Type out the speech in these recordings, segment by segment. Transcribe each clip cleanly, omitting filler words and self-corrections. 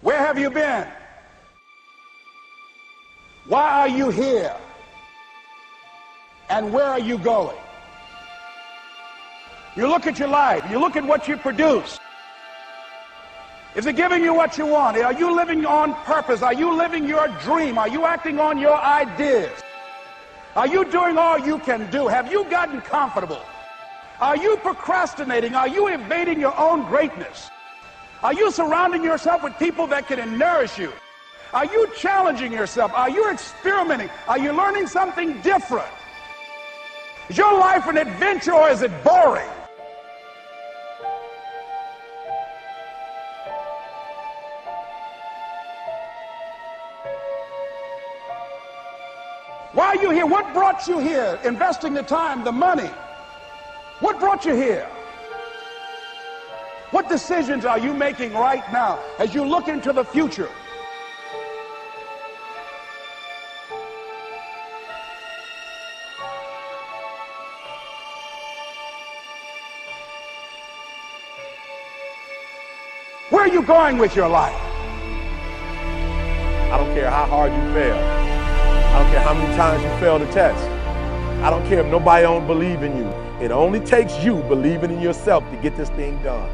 Where have you been? Why are you here? And where are you going? You look at your life, you look at what you produce. Is it giving you what you want? Are you living on purpose? Are you living your dream? Are you acting on your ideas? Are you doing all you can do? Have you gotten comfortable? Are you procrastinating? Are you evading your own greatness? Are you surrounding yourself with people that can nourish you? Are you challenging yourself? Are you experimenting? Are you learning something different? Is your life an adventure or is it boring? Why are you here? What brought you here? Investing the time, the money. What brought you here? What decisions are you making right now as you look into the future? Where are you going with your life? I don't care how hard you fail. I don't care how many times you fail the test. I don't care if nobody don't believe in you. It only takes you believing in yourself to get this thing done.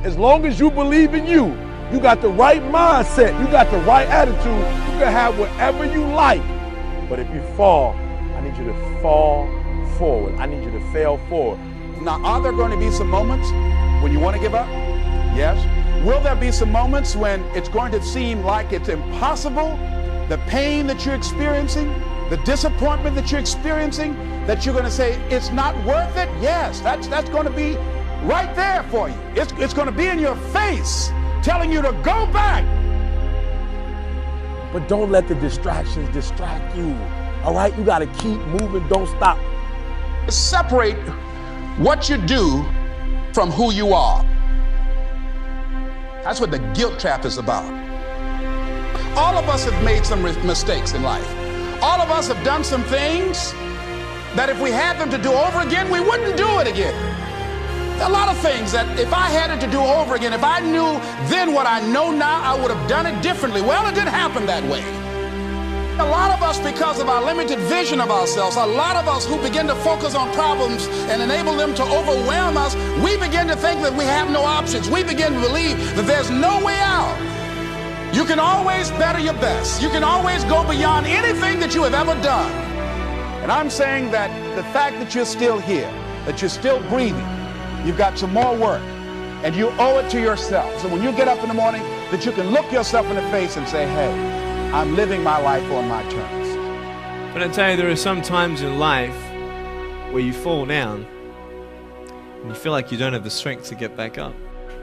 As long as you believe in you, you got the right mindset, you got the right attitude, you can have whatever you like. But if you fall, I need you to fall forward. I need you to fail forward. Now, are there going to be some moments when you want to give up? Yes. Will there be some moments when it's going to seem like it's impossible? The pain that you're experiencing, the disappointment that you're experiencing, that you're going to say, it's not worth it? Yes, that's going to be right there for you. It's going to be in your face, telling you to go back. But don't let the distractions distract you. All right? You got to keep moving. Don't stop. Separate what you do from who you are. That's what the guilt trap is about. All of us have made some mistakes in life. All of us have done some things that if we had them to do over again, we wouldn't do it again. There are a lot of things that if I had it to do over again, if I knew then what I know now, I would have done it differently. Well, it didn't happen that way. A lot of us, because of our limited vision of ourselves, a lot of us who begin to focus on problems and enable them to overwhelm us, we begin to think that we have no options. We begin to believe that there's no way out. You can always better your best. You can always go beyond anything that you have ever done. And I'm saying that the fact that you're still here, that you're still breathing, you've got some more work, and you owe it to yourself. So when you get up in the morning, that you can look yourself in the face and say, hey, I'm living my life on my terms. But I tell you, there are some times in life where you fall down and you feel like you don't have the strength to get back up.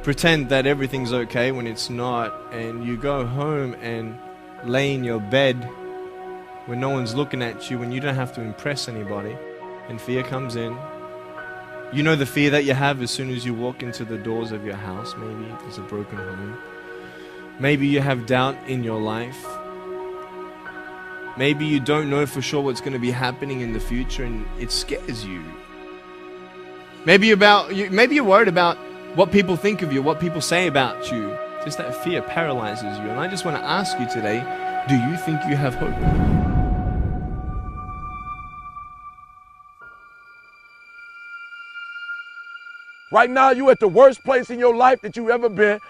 Pretend that everything's okay when it's not, and you go home and lay in your bed when no one's looking at you, when you don't have to impress anybody, and fear comes in. You know the fear that you have as soon as you walk into the doors of your house. Maybe there's a broken home. Maybe you have doubt in your life. Maybe you don't know for sure what's going to be happening in the future and it scares you. Maybe you're worried about what people think of you, what people say about you. Just that fear paralyzes you. And I just want to ask you today, do you think you have hope? Right now, you're at the worst place in your life that you've ever been.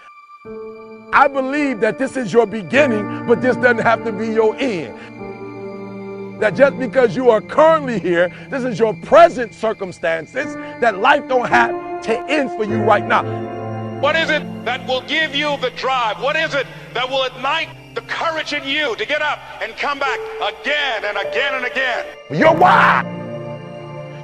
I believe that this is your beginning, but this doesn't have to be your end. That just because you are currently here, this is your present circumstances, that life don't have to end for you right now. What is it that will give you the drive? What is it that will ignite the courage in you to get up and come back again and again and again? Your why.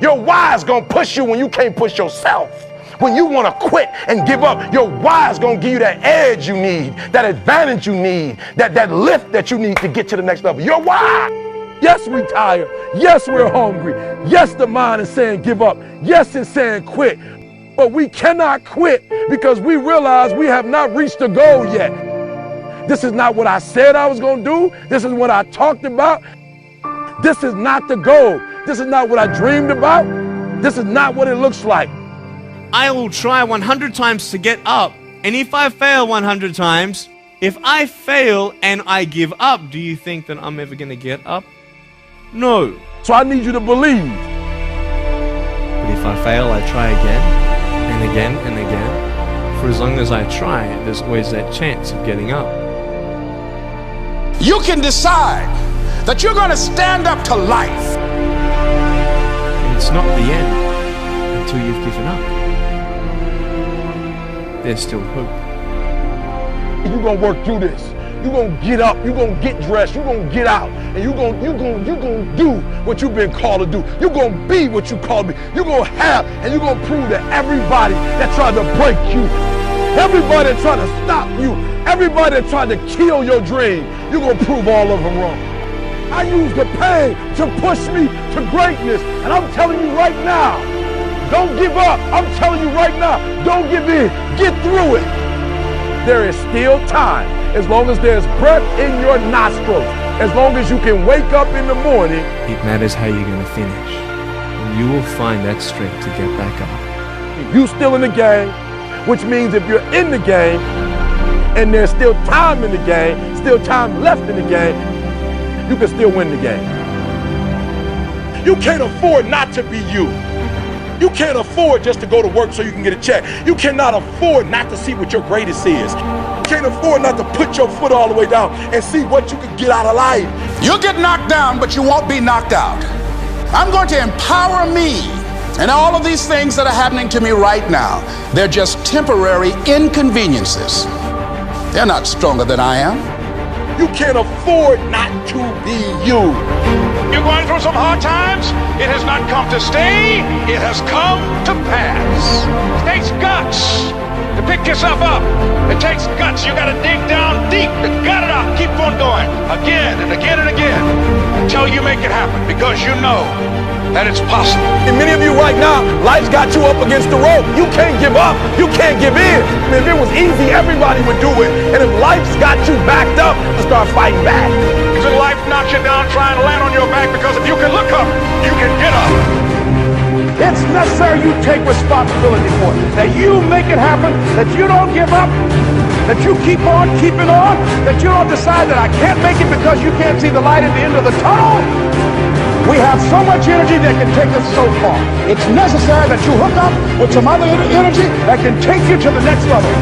Your why is going to push you when you can't push yourself. When you want to quit and give up, your why is going to give you that edge you need, that advantage you need, that lift that you need to get to the next level. Your why. Yes, we're tired. Yes, we're hungry. Yes, the mind is saying give up. Yes, it's saying quit. But we cannot quit because we realize we have not reached the goal yet. This is not what I said I was going to do. This is what I talked about. This is not the goal. This is not what I dreamed about. This is not what it looks like. I will try 100 times to get up. And if I fail 100 times, If I fail and I give up, do you think that I'm ever going to get up? No. So I need you to believe. But if I fail, I try again and again and again. For as long as I try, there's always that chance of getting up. You can decide that you're going to stand up to life. And it's not the end until you've given up. There's still hope. You're going to work through this. You're going to get up. You're going to get dressed. You're going to get out. And you're going to do what you've been called to do. You're going to be what you called to be. You're going to have, and you're going to prove to everybody that tried to break you, everybody that tried to stop you, everybody that tried to kill your dream, you're going to prove all of them wrong. I use the pain to push me to greatness. And I'm telling you right now, don't give up. I'm telling you right now, don't give in. Get through it. There is still time. As long as there's breath in your nostrils, as long as you can wake up in the morning. It matters how you're going to finish. And you will find that strength to get back up. You still in the game, which means if you're in the game and there's still time in the game, still time left in the game, you can still win the game. You can't afford not to be you. You can't afford just to go to work so you can get a check. You cannot afford not to see what your greatest is. You can't afford not to put your foot all the way down and see what you can get out of life. You'll get knocked down, but you won't be knocked out. I'm going to empower me. And all of these things that are happening to me right now, they're just temporary inconveniences. They're not stronger than I am. You can't afford not to be you. You're going through some hard times. It has not come to stay. It has come to pass. It takes guts to pick yourself up. It takes guts. You got to dig down deep to gut it out. Keep on going again and again and again until you make it happen, because you know that it's possible. And many of you right now, life's got you up against the rope. You can't give up. You can't give in. And if it was easy, everybody would do it. And if life's got you backed up, to start fighting back. Because life knocks you down trying to land on your back, because if you can look up, you can get up. It's necessary you take responsibility for it, that you make it happen, that you don't give up, that you keep on keeping on, that you don't decide that I can't make it because you can't see the light at the end of the tunnel. We have so much energy that can take us so far. It's necessary that you hook up with some other energy that can take you to the next level.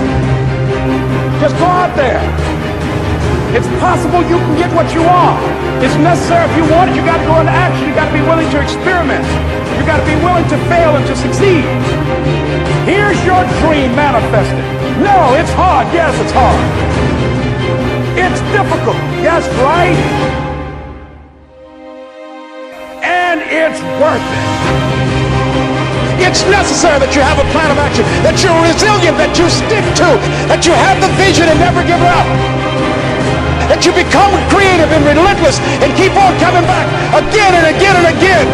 Just go out there. It's possible you can get what you want. It's necessary if you want it, you got to go into action. You got to be willing to experiment. You got to be willing to fail and to succeed. Here's your dream manifested. No, it's hard. Yes, it's hard. It's difficult. Yes, right? And it's worth it. It's necessary that you have a plan of action, that you're resilient, that you stick to, that you have the vision and never give up, that you become creative and relentless and keep on coming back again and again and again.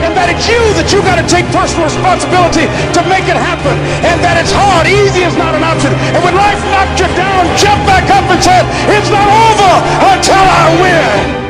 And that it's you that you got to take personal responsibility to make it happen. And that it's hard. Easy is not an option. And when life knocks you down, jump back up and say, it's not over until I win.